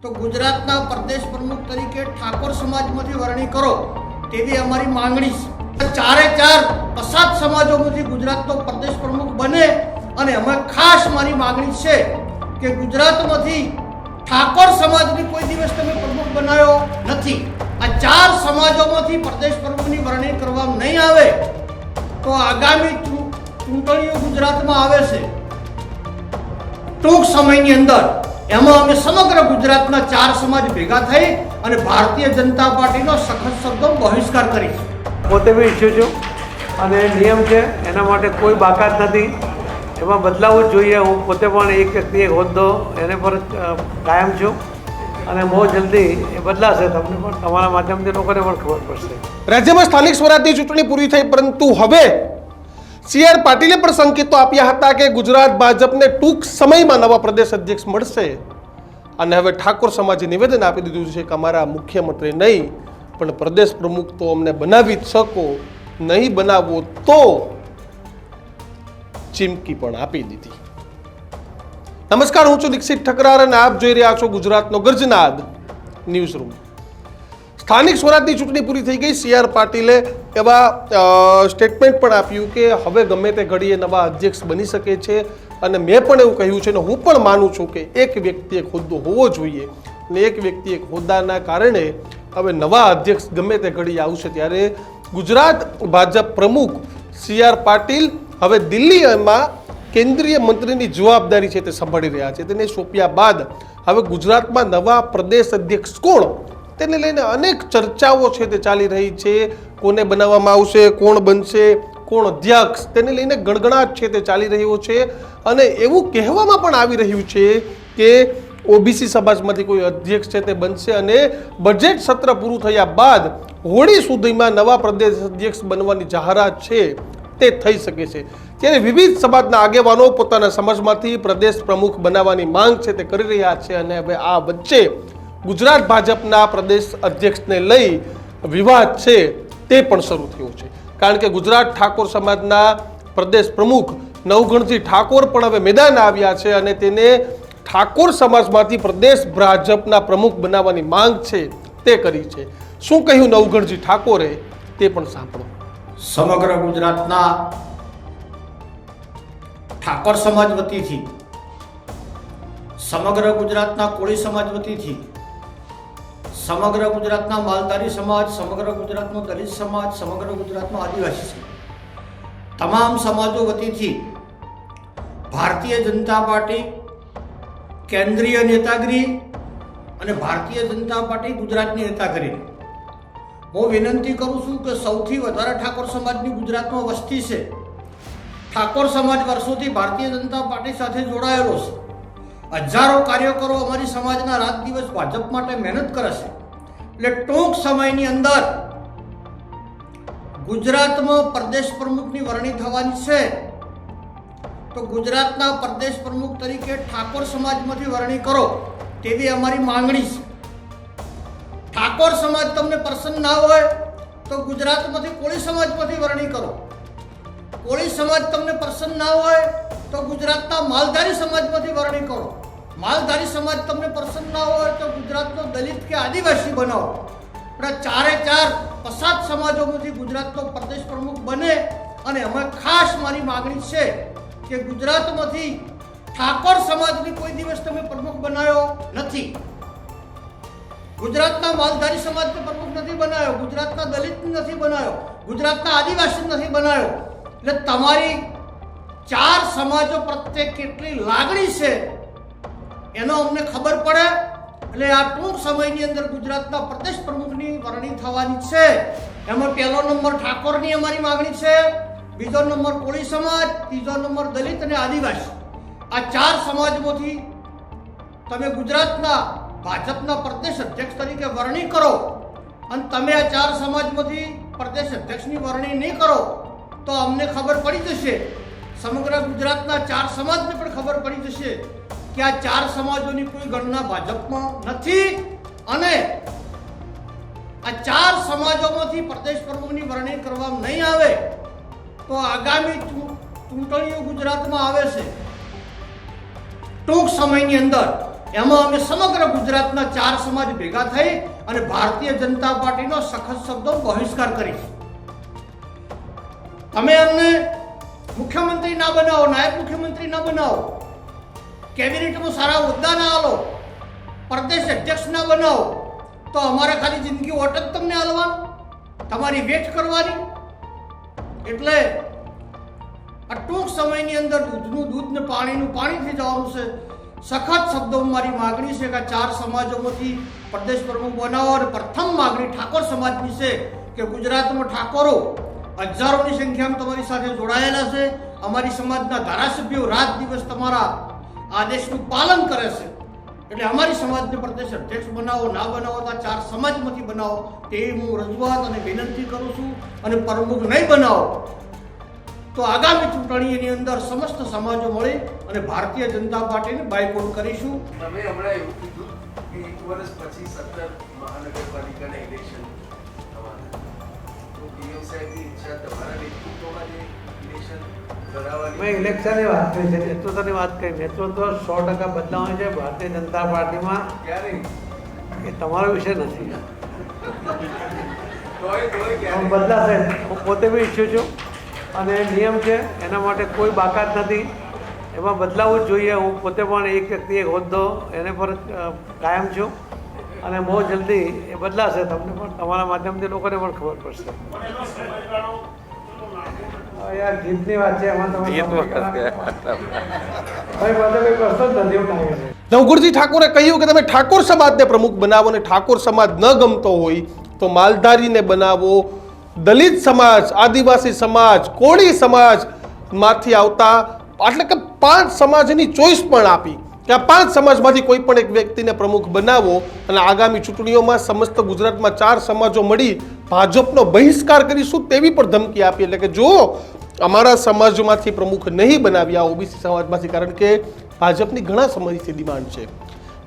તો ગુજરાતના પ્રદેશ પ્રમુખ તરીકે ઠાકોર સમાજમાંથી વરણી કરો તેવી અમારી માંગણી છે। ચારે ચાર પસાદ સમાજોમાંથી ગુજરાતનો પ્રદેશ પ્રમુખ બને અને અમે ખાસ મારી માંગણી છે કે ગુજરાતમાંથી ઠાકોર સમાજની કોઈ દિવસ તમે પ્રમુખ બનાવ્યો નથી। આ ચાર સમાજોમાંથી પ્રદેશ પ્રમુખની વરણી કરવામાં નહીં આવે તો આગામી ચૂંટણીઓ ગુજરાતમાં આવે છે ટૂંક સમયની અંદર, એમાં અમે સમગ્ર ગુજરાતના ચાર સમાજ ભેગા થઈ અને ભારતીય જનતા પાર્ટીનો સખત શબ્દો બહિષ્કાર કરીશું। પોતે બી ઈચ્છું છું અને નિયમ છે એના માટે કોઈ બાકાત નથી, એમાં બદલાવું જ જોઈએ। હું પોતે પણ એક વ્યક્તિ એક હોદ્દો એને પર કાયમ છું અને બહુ જલ્દી એ બદલાશે, તમને પણ તમારા માધ્યમથી લોકોને પણ ખબર પડશે। રાજ્યમાં સ્થાનિક સ્વરાજની ચૂંટણી પૂરી થઈ, પરંતુ હવે CR પાટીલે પણ સંકેતો આપ્યા હતા કે ગુજરાત ભાજપને ટૂંક સમયમાં નવા પ્રદેશ અધ્યક્ષ મળશે અને હવે ઠાકોર સમાજે નિવેદન આપી દીધું છે કે અમારા મુખ્યમંત્રી નહીં પણ પ્રદેશ પ્રમુખ તો અમને બનાવી જ શકો, નહીં બનાવો તો ચીમકી પણ આપી દીધી। નમસ્કાર, હું છું દીક્ષિત ઠકરાર અને આપ જોઈ રહ્યા છો ગુજરાતનો ગર્જનાદ ન્યૂઝ રૂમ। સ્થાનિક સ્વરાજની ચૂંટણી પૂરી થઈ ગઈ, CR પાટીલે એવા સ્ટેટમેન્ટ પણ આપ્યું કે હવે ગમે તે ઘડીએ નવા અધ્યક્ષ બની શકે છે અને મેં પણ એવું કહ્યું છે અને હું પણ માનું છું કે એક વ્યક્તિ એક હોદ્દો હોવો જોઈએ અને એક વ્યક્તિ એક હોદ્દાના કારણે હવે નવા અધ્યક્ષ ગમે તે ઘડી આવશે। ત્યારે ગુજરાત ભાજપ પ્રમુખ CR પાટીલ હવે દિલ્હીમાં કેન્દ્રીય મંત્રીની જવાબદારી છે તે સંભાળી રહ્યા છે। તેને સોંપ્યા બાદ હવે ગુજરાતમાં નવા પ્રદેશ અધ્યક્ષ કોણ તેને લઈને અનેક ચર્ચાઓ છે તે ચાલી રહી છે। કોને બનાવવામાં આવશે, કોણ બનશે, કોણ અધ્યક્ષ, તેને લઈને ગણગણાટ છે તે ચાલી રહ્યો છે અને એવું કહેવામાં પણ આવી રહ્યું છે કે OBC સમાજમાંથી કોઈ અધ્યક્ષ છે તે બનશે અને બજેટ સત્ર પૂરું થયા બાદ હોળી સુધીમાં નવા પ્રદેશ અધ્યક્ષ બનવાની જાહેરાત છે તે થઈ શકે છે। ત્યારે વિવિધ સમાજના આગેવાનો પોતાના સમાજમાંથી પ્રદેશ પ્રમુખ બનાવવાની માંગ છે તે કરી રહ્યા છે અને હવે આ વચ્ચે ગુજરાત ભાજપના પ્રદેશ અધ્યક્ષને લઈ વિવાદ છે તે પણ શરૂ થયો છે, કારણ કે ગુજરાત ઠાકોર સમાજના પ્રદેશ પ્રમુખ નવઘણજી ઠાકોર પણ હવે મેદાન આવ્યા છે અને તેને ઠાકોર સમાજમાંથી પ્રદેશ ભાજપના પ્રમુખ બનાવવાની માંગ છે તે કરી છે। શું કહ્યું નવઘણજી ઠાકોરે તે પણ સાંભળો। સમગ્ર ગુજરાતના ઠાકોર સમાજ વતીથી, સમગ્ર ગુજરાતના કોળી સમાજ વતીથી, સમગ્ર ગુજરાતના માલધારી સમાજ, સમગ્ર ગુજરાતનો દલિત સમાજ, સમગ્ર ગુજરાતનો આદિવાસી સમાજ, તમામ સમાજો વતીથી ભારતીય જનતા પાર્ટી કેન્દ્રીય નેતાગીરી અને ભારતીય જનતા પાર્ટી ગુજરાતની નેતાગીરી હું વિનંતી કરું છું કે સૌથી વધારે ઠાકોર સમાજની ગુજરાતમાં વસ્તી છે। ઠાકોર સમાજ વર્ષોથી ભારતીય જનતા પાર્ટી સાથે જોડાયેલો છે। હજારો કાર્યકરો અમારી સમાજના રાત દિવસ ભાજપ માટે મહેનત કરે છે। એટલે ટૂંક સમયની અંદર ગુજરાતમાં પ્રદેશ પ્રમુખની વરણી થવાની છે તો ગુજરાતના પ્રદેશ પ્રમુખ તરીકે ઠાકોર સમાજમાંથી વરણી કરો તેવી અમારી માંગણી છે। ઠાકોર સમાજ તમને પસંદ ના હોય તો ગુજરાતમાંથી કોળી સમાજમાંથી વરણી કરો, કોળી સમાજ તમને પસંદ ના હોય તો ગુજરાતના માલધારી સમાજમાંથી વરણી કરો, માલધારી સમાજ તમને પસંદ ના હોય તો ગુજરાતનો દલિત કે આદિવાસી બનાવો। પણ ચારે ચાર પસાદ સમાજોમાંથી ગુજરાતનો પ્રદેશ પ્રમુખ બને અને અમે ખાસ મારી માંગણી છે કે ગુજરાતમાંથી ઠાકોર સમાજની કોઈ દિવસ તમે પ્રમુખ બનાવ્યો નથી, ગુજરાતના માલધારી સમાજને પ્રમુખ નથી બનાવ્યો, ગુજરાતના દલિતને નથી બનાવ્યો, ગુજરાતના આદિવાસી નથી બનાવ્યો। એટલે તમારી ચાર સમાજો પ્રત્યે કેટલી લાગણી છે એનો અમને ખબર પડે। એટલે આ ટૂંક સમયની અંદર ગુજરાતના પ્રદેશ પ્રમુખની વરણી થવાની છે। એમાં પહેલો નંબર ઠાકોરની અમારી માંગણી છે, બીજો નંબર કોળી સમાજ, ત્રીજો નંબર દલિત અને આદિવાસી। આ ચાર સમાજમાંથી તમે ગુજરાતના ભાજપના પ્રદેશ અધ્યક્ષ તરીકે વરણી કરો અને તમે આ ચાર સમાજમાંથી પ્રદેશ અધ્યક્ષની વરણી નહીં કરો તો અમને ખબર પડી જશે, સમગ્ર ગુજરાતના ચાર સમાજને પણ ખબર પડી જશે કે આ ચાર સમાજોની કોઈ ગણના ભાજપમાં નથી અને આ ચાર સમાજોમાંથી પ્રદેશ પ્રમુખની વરણી કરવામાં નહીં આવે તો આગામી ચૂંટણીઓ ગુજરાતમાં આવે છે ટૂંક સમયની અંદર, એમાં અમે સમગ્ર ગુજરાતના 4 સમાજ ભેગા થઈ અને ભારતીય જનતા પાર્ટીનો સખત શબ્દો બહિષ્કાર કરીશું. તમે અમને મુખ્યમંત્રી ના બનાવો, નાયબ મુખ્યમંત્રી ના બનાવો, કેબિનેટમાં સારા હોદ્દા ના આલો, પ્રદેશ અધ્યક્ષ ના બનાવો, તો અમારે ખાલી જિંદગી ઓટ જ તમને આલવાનું, તમારી વેચ કરવાની. એટલે આ ટૂંક સમયની અંદર દૂધનું દૂધ ને પાણીનું પાણી થઈ જવાનું છે. સખત શબ્દોમાં મારી માગણી છે કે આ 4 સમાજોમાંથી પ્રદેશ પ્રમુખ બનાવો. અને પ્રથમ માગણી ઠાકોર સમાજની છે કે ગુજરાતમાં ઠાકોરો હજારોની સંખ્યામાં તમારી સાથે જોડાયેલા છે. અમારી સમાજના ધારાસભ્યો રાત દિવસ તમારા આદેશનું પાલન કરે છે. એટલે અમારી સમાજને પ્રદેશ અધ્યક્ષ બનાવો, ના બનાવો તો આ 4 સમાજમાંથી બનાવો, તે હું રજૂઆત અને વિનંતી કરું છું. અને પ્રમુખ નહીં બનાવો તો આગામી ચૂંટણીની અંદર સમસ્ત સમાજો મળી અને ભારતીય જનતા પાર્ટીને બાયકોટ કરીશું. તમે હમણાં એવું કીધું કે 1 વર્ષ પછી 17 મહાનગરપાલિકાના ઇલેક્શન થવાના, તો પીએમ સાહેબની ઈચ્છા તમારા નેતૃત્વમાં જે ઇલેક્શન કરાવવાની. મેં ઇલેક્શનની વાત કરી છે, નેતૃત્વની વાત કરી. નેતૃત્વ 100% બદલાવાનું છે ભારતીય જનતા પાર્ટીમાં. ક્યારે? એ તમારો વિષય નથી. તોય ક્યારે? બદલાશે. હું પોતે બી ઈચ્છું છું અને નિયમ છે એના માટે કોઈ બાકાત નથી. એમાં બદલાવું જ જોઈએ. હું પોતે પણ એક વ્યક્તિ એક હોદ્દો એને પર કાયમ છું અને બહુ જલ્દી એ બદલાશે. તમને પણ તમારા માધ્યમથી લોકોને પણ ખબર પડશે. યાર જીતની વાત છે, એમાં તમે ભાઈ બધે કંઈ પ્રશ્ન જ નથી. એવું લાગે છે. નવઘણજી ઠાકોરે કહ્યું કે તમે ઠાકોર સમાજને પ્રમુખ બનાવો અને ઠાકોર સમાજ ન ગમતો હોય તો માલધારીને બનાવો. દલિત સમાજ, આદિવાસી સમાજ, કોળી સમાજમાંથી આવતા એટલે કે 5 સમાજની ચોઈસ પણ આપી કે આ 5 સમાજમાંથી કોઈ પણ એક વ્યક્તિને પ્રમુખ બનાવો અને આગામી ચૂંટણીઓમાં સમસ્ત ગુજરાતમાં 4 સમાજો મળી ભાજપનો બહિષ્કાર કરીશું તેવી પણ ધમકી આપી. એટલે કે જો અમારા સમાજમાંથી પ્રમુખ નહીં બનાવ્યા ઓબીસી સમાજમાંથી, કારણ કે ભાજપની ઘણા સમયથી ડિમાન્ડ છે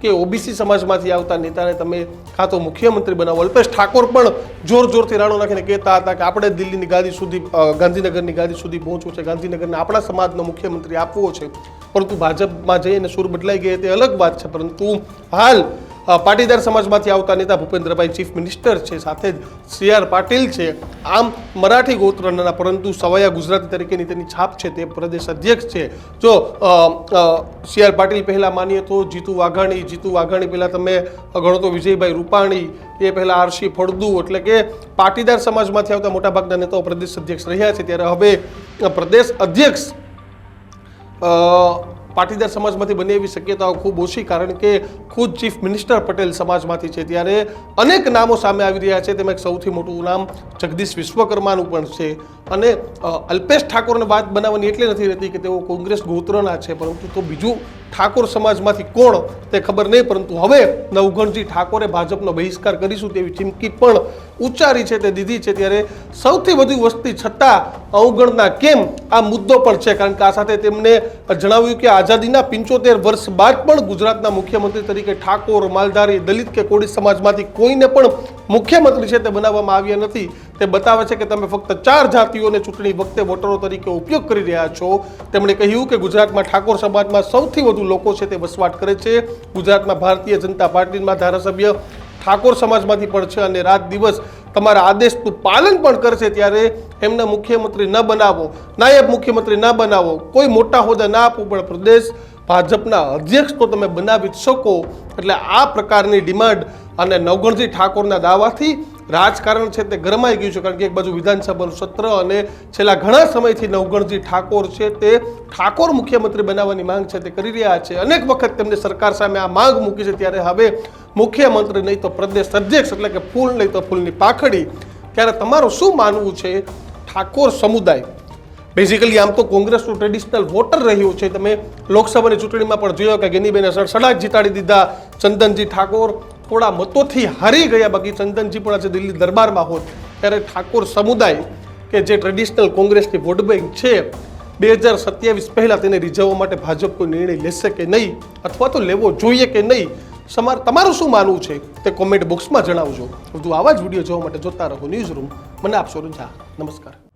કે ઓબીસી સમાજમાંથી આવતા નેતાને તમે કાં તો મુખ્યમંત્રી બનાવો. અલ્પેશ ઠાકોર પણ જોરથી રાડો નાખીને કહેતા હતા કે આપણે દિલ્હીની ગાદી સુધી, ગાંધીનગરની ગાદી સુધી પહોંચવું છે, ગાંધીનગરને આપણા સમાજનો મુખ્યમંત્રી આપવો છે. પરંતુ ભાજપમાં જઈને સૂર બદલાઈ ગઈ તે અલગ વાત છે. પરંતુ હાલ પાટીદાર સમાજમાંથી આવતા નેતા ભૂપેન્દ્રભાઈ ચીફ મિનિસ્ટર છે, સાથે જ CR પાટીલ છે. આમ મરાઠી ગોત્રના પરંતુ સવાયા ગુજરાતી તરીકેની તેની છાપ છે. તે પ્રદેશ અધ્યક્ષ છે. જો CR પાટીલ પહેલાં માનીએ તો જીતુ વાઘાણી પહેલાં તમે ગણો તો વિજયભાઈ રૂપાણી, એ પહેલાં RC ફળદુ, એટલે કે પાટીદાર સમાજમાંથી આવતા મોટાભાગના નેતાઓ પ્રદેશ અધ્યક્ષ રહ્યા છે. ત્યારે હવે પ્રદેશ અધ્યક્ષ પાટીદાર સમાજમાંથી બને એવી શક્યતાઓ ખૂબ ઓછી, કારણ કે ખુદ ચીફ મિનિસ્ટર પટેલ સમાજમાંથી છે. ત્યારે અનેક નામો સામે આવી રહ્યા છે. તેમાં એક સૌથી મોટું નામ જગદીશ વિશ્વકર્માનું પણ છે. અને અલ્પેશ ઠાકોરને વાત બનાવવાની એટલે નથી રહેતી કે તેઓ કોંગ્રેસ ગોત્રના છે, પરંતુ તો બીજું ઠાકોર સમાજમાંથી કોણ તે ખબર નહીં. પરંતુ હવે નવઘણજી ઠાકોરે ભાજપનો બહિષ્કાર કરીશું તેવી ચીમકી પણ ઉચ્ચારી છે, તે દીધી છે. ત્યારે સૌથી વધુ વસ્તી છતાં અવગણના કેમ આ મુદ્દો પણ છે, કારણ કે આ સાથે તેમને જણાવ્યું કે આઝાદીના 75 વર્ષ બાદ પણ ગુજરાતના મુખ્યમંત્રી તરીકે ઠાકોર, માલધારી, દલિત કે કોળી સમાજમાંથી કોઈને પણ મુખ્યમંત્રી છે તે બનાવવામાં આવ્યા નથી. તે બતાવે છે કે તમે ફક્ત 4 જાતિઓને ચૂંટણી વખતે વોટરો તરીકે ઉપયોગ કરી રહ્યા છો. તેમણે કહ્યું કે ગુજરાતમાં ઠાકોર સમાજમાં સૌથી વધુ લોકો છે તે વસવાટ કરે છે. ગુજરાતમાં ભારતીય જનતા પાર્ટીમાં ધારાસભ્ય ઠાકોર સમાજમાંથી પણ છે અને રાત દિવસ તમારા આદેશનું પાલન પણ કરશે. ત્યારે એમને મુખ્યમંત્રી ન બનાવો, નાયબ મુખ્યમંત્રી ન બનાવો, કોઈ મોટા હોદ્દા ના આપો, પણ પ્રદેશ ભાજપના અધ્યક્ષ તો તમે બનાવી જ શકો. એટલે આ પ્રકારની ડિમાન્ડ અને નવઘણજી ઠાકોરના દાવાથી રાજકારણ છે તે ગરમાઈ ગયું છે. કારણ કે એક બાજુ વિધાનસભાનું સત્ર અને છેલ્લા ઘણા સમયથી નવઘણજી ઠાકોર છે તે ઠાકોર મુખ્યમંત્રી બનાવવાની માંગ છે તે કરી રહ્યા છે. અનેક વખત તેમને સરકાર સામે આ માંગ મૂકી છે. ત્યારે હવે મુખ્યમંત્રી નહીં તો પ્રદેશ અધ્યક્ષ, એટલે કે ફૂલ નહીં તો ફૂલની પાંખડી. ત્યારે તમારું શું માનવું છે? ઠાકોર સમુદાય બેઝિકલી આમ તો કોંગ્રેસનું ટ્રેડિશનલ વોટર રહ્યું છે. તમે લોકસભાની ચૂંટણીમાં પણ જોયો કે ગેનીબેને સડસડાટ જીતાડી દીધા. ચંદનજી ઠાકોર થોડા મતોથી હારી ગયા, બાકી ચંદનજી પણ આજે દિલ્હી દરબારમાં હોત. ત્યારે ઠાકોર સમુદાય કે જે ટ્રેડિશનલ કોંગ્રેસની વોટ બેંક છે, 2027 પહેલાં તેને રીઝવવા માટે ભાજપ કોઈ નિર્ણય લેશે કે નહીં, અથવા તો લેવો જોઈએ કે નહીં? તમારું શું માનવું છે તે કોમેન્ટ બોક્સમાં જણાવજો. વધુ આવા જ વિડીયો જોવા માટે જોતા રહો ન્યૂઝ રૂમ. મને આપશો રજા. નમસ્કાર.